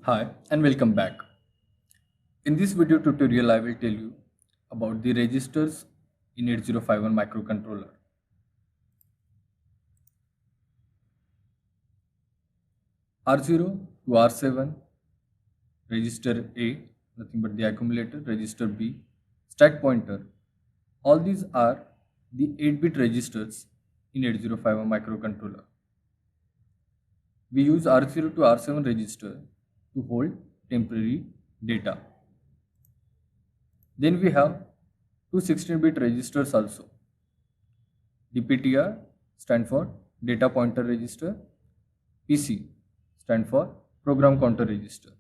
Hi and welcome back. In this video tutorial I will tell you about the registers in 8051 microcontroller. R0 to R7, register A, nothing but the accumulator, register B, stack pointer. All these are the 8-bit registers in 8051 microcontroller. We use R0 to R7 register to hold temporary data. Then we have two 16-bit registers also. DPTR stand for data pointer register, PC stand for program counter register.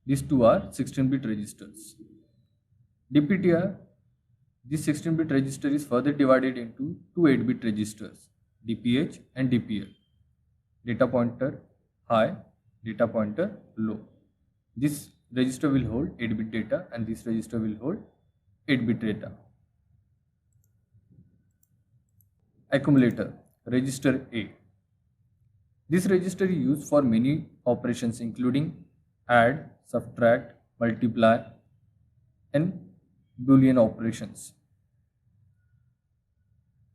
These two are 16-bit registers. DPTR, this 16-bit register is further divided into two 8-bit registers, DPH and DPL. Data pointer high, data pointer low. This register will hold 8-bit data and this register will hold 8-bit data. Accumulator, register A. This register is used for many operations including add, subtract, multiply and Boolean operations.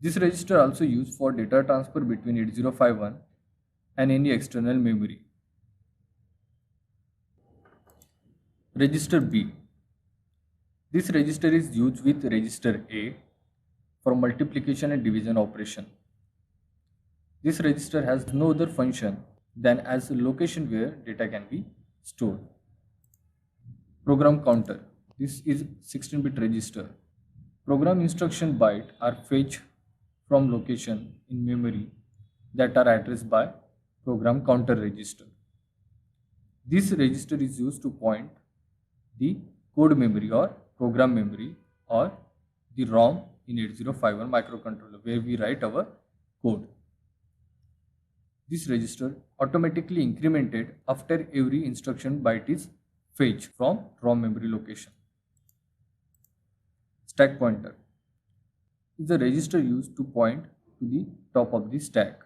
This register also used for data transfer between 8051 and any external memory. Register B. This register is used with register A for multiplication and division operation. This register has no other function than as a location where data can be stored. Program counter. This is 16-bit register. Program instruction byte are fetched from location in memory that are addressed by program counter register. This register is used to point the code memory or program memory or the ROM in 8051 microcontroller where we write our code. This register automatically incremented after every instruction byte is fetched from ROM memory location. Stack pointer is a register used to point to the top of the stack.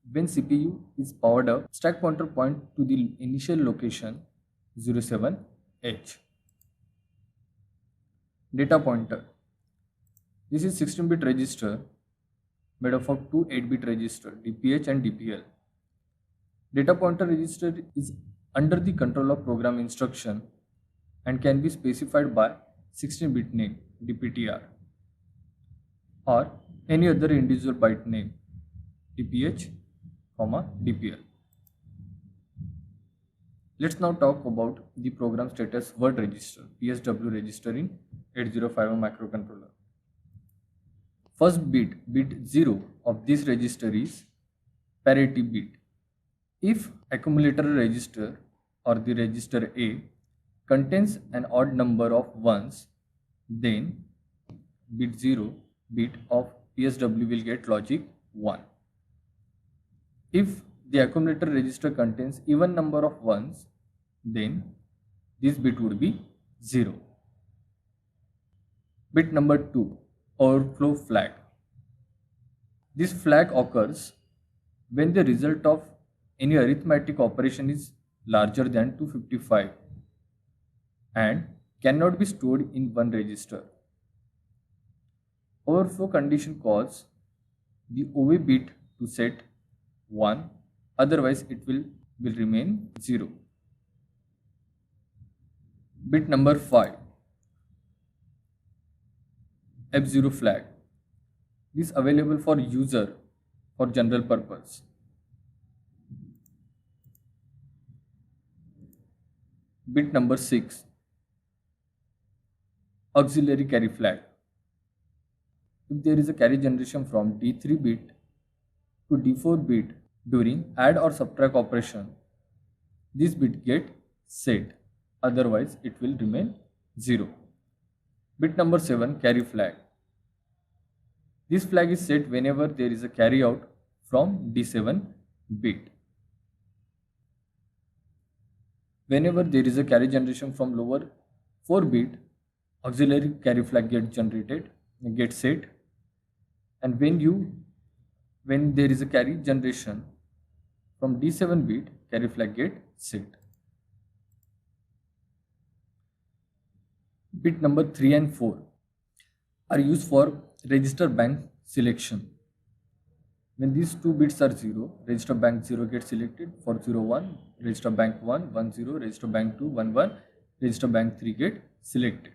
When CPU is powered up, stack pointer point to the initial location 07H. Data pointer. This is 16-bit register made up of two 8-bit registers, DPH and DPL. Data pointer register is under the control of program instruction and can be specified by 16-bit name, DPTR, or any other individual byte name, DPH, DPL. Let's now talk about the program status word register, PSW register in 8051 microcontroller. First bit 0 of this register is parity bit. If accumulator register or the register A contains an odd number of ones, then bit 0 bit of PSW will get logic 1. If the accumulator register contains even number of ones, then this bit would be 0. Bit number 2, overflow flag. This flag occurs when the result of any arithmetic operation is larger than 255 and cannot be stored in one register. Overflow condition causes the OV bit to set 1, otherwise it will remain 0. Bit number 5, F0 flag. This is available for user for general purpose. Bit number 6, auxiliary carry flag. If there is a carry generation from D3 bit to D4 bit during add or subtract operation, this bit get set, otherwise it will remain 0. Bit number 7, carry flag. This flag is set whenever there is a carry out from D7 bit. Whenever there is a carry generation from lower 4 bit, auxiliary carry flag gets set, and when there is a carry generation from D7 bit, carry flag get set. Bit number 3 and 4 are used for register bank selection. When these two bits are 0, register bank 0 gets selected. For 0 1, register bank 1 1 0, register bank 2 1 1, register bank 3 get selected.